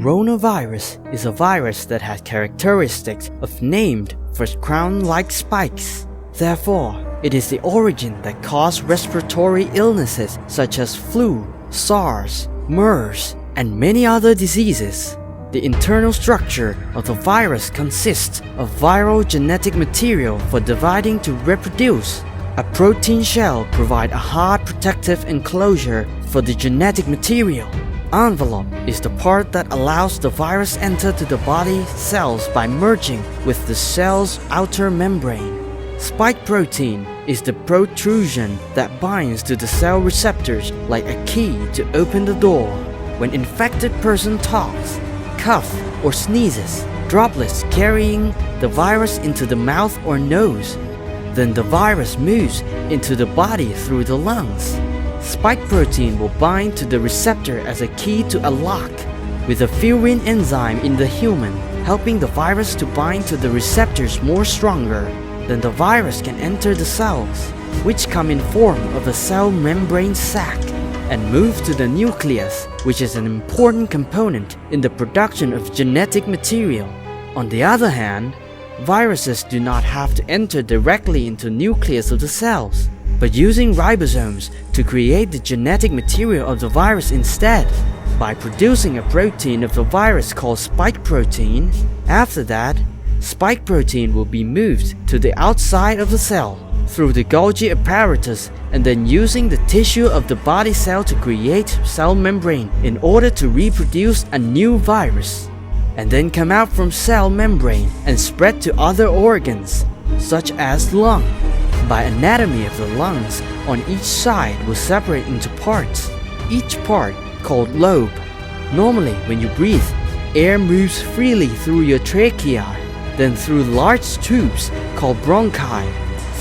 coronavirus is a virus that has characteristics of named for crown-like spikes. Therefore, it is the origin that caused respiratory illnesses such as flu, SARS, MERS, and many other diseases. The internal structure of the virus consists of viral genetic material for dividing to reproduce. A protein shell provides a hard protective enclosure for the genetic material. Envelope is the part that allows the virus enter to the body cells by merging with the cell's outer membrane. Spike protein is the protrusion that binds to the cell receptors like a key to open the door. When infected person talks, coughs, or sneezes, droplets carrying the virus into the mouth or nose, then the virus moves into the body through the lungs. Spike protein will bind to the receptor as a key to a lock, with a furin enzyme in the human, helping the virus to bind to the receptors more stronger. Then the virus can enter the cells, which come in form of a cell membrane sac, and move to the nucleus, which is an important component in the production of genetic material. On the other hand, viruses do not have to enter directly into the nucleus of the cells, but using ribosomes to create the genetic material of the virus instead, by producing a protein of the virus called spike protein. After that, spike protein will be moved to the outside of the cell through the Golgi apparatus and then using the tissue of the body cell to create cell membrane in order to reproduce a new virus, and then come out from cell membrane and spread to other organs, such as lung. By anatomy of the lungs, on each side will separate into parts, each part called lobe. Normally, when you breathe, air moves freely through your trachea, then through large tubes called bronchi,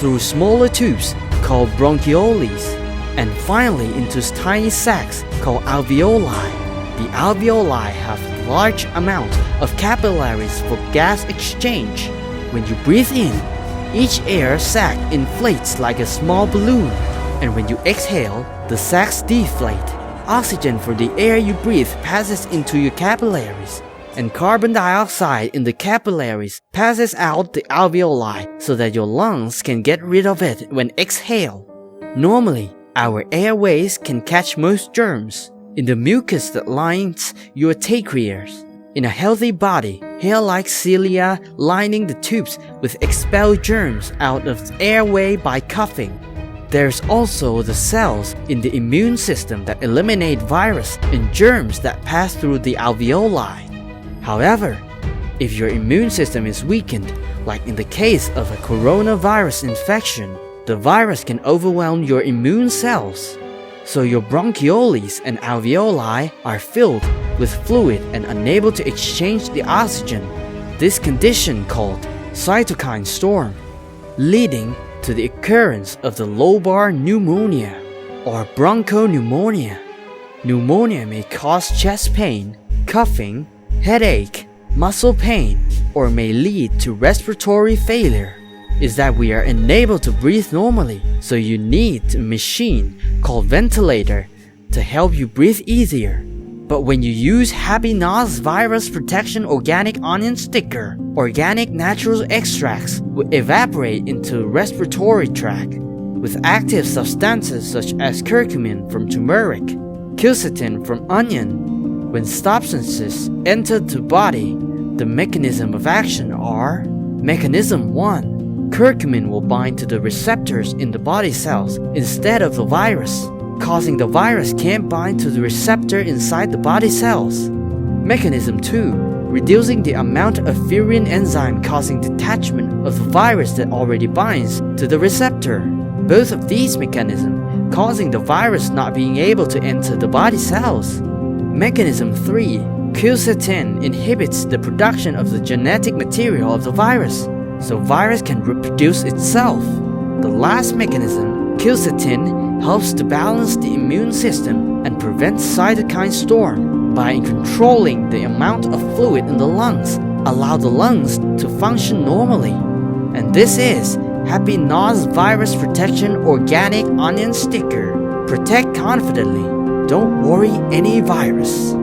through smaller tubes called bronchioles, and finally into tiny sacs called alveoli. The alveoli have a large amount of capillaries for gas exchange. When you breathe in, each air sac inflates like a small balloon, and when you exhale, the sacs deflate. Oxygen for the air you breathe passes into your capillaries, and carbon dioxide in the capillaries passes out the alveoli so that your lungs can get rid of it when exhale. Normally, our airways can catch most germs in the mucus that lines your tracheids. In a healthy body, hair-like cilia lining the tubes will expel germs out of the airway by coughing. There's also the cells in the immune system that eliminate virus and germs that pass through the alveoli. However, if your immune system is weakened, like in the case of a coronavirus infection, the virus can overwhelm your immune cells. So your bronchioles and alveoli are filled with fluid and unable to exchange the oxygen. This condition called cytokine storm, leading to the occurrence of the lobar pneumonia or bronchopneumonia. Pneumonia may cause chest pain, coughing, headache, muscle pain, or may lead to respiratory failure. Is that we are unable to breathe normally, so you need a machine called ventilator to help you breathe easier. But when you use Happy Nas virus protection organic onion sticker, organic natural extracts will evaporate into the respiratory tract with active substances such as curcumin from turmeric, quercetin from onion. When substances enter the body, the mechanism of action are: Mechanism 1. Curcumin will bind to the receptors in the body cells instead of the virus, causing the virus can't bind to the receptor inside the body cells. Mechanism 2. Reducing the amount of furin enzyme causing detachment of the virus that already binds to the receptor. Both of these mechanisms causing the virus not being able to enter the body cells. Mechanism 3. Quercetin inhibits the production of the genetic material of the virus, so virus can reproduce itself. The last mechanism, quercetin, helps to balance the immune system and prevents cytokine storm by controlling the amount of fluid in the lungs, allow the lungs to function normally. And this is Happy Nas Virus Protection Organic Onion Sticker. Protect confidently. Don't worry any virus.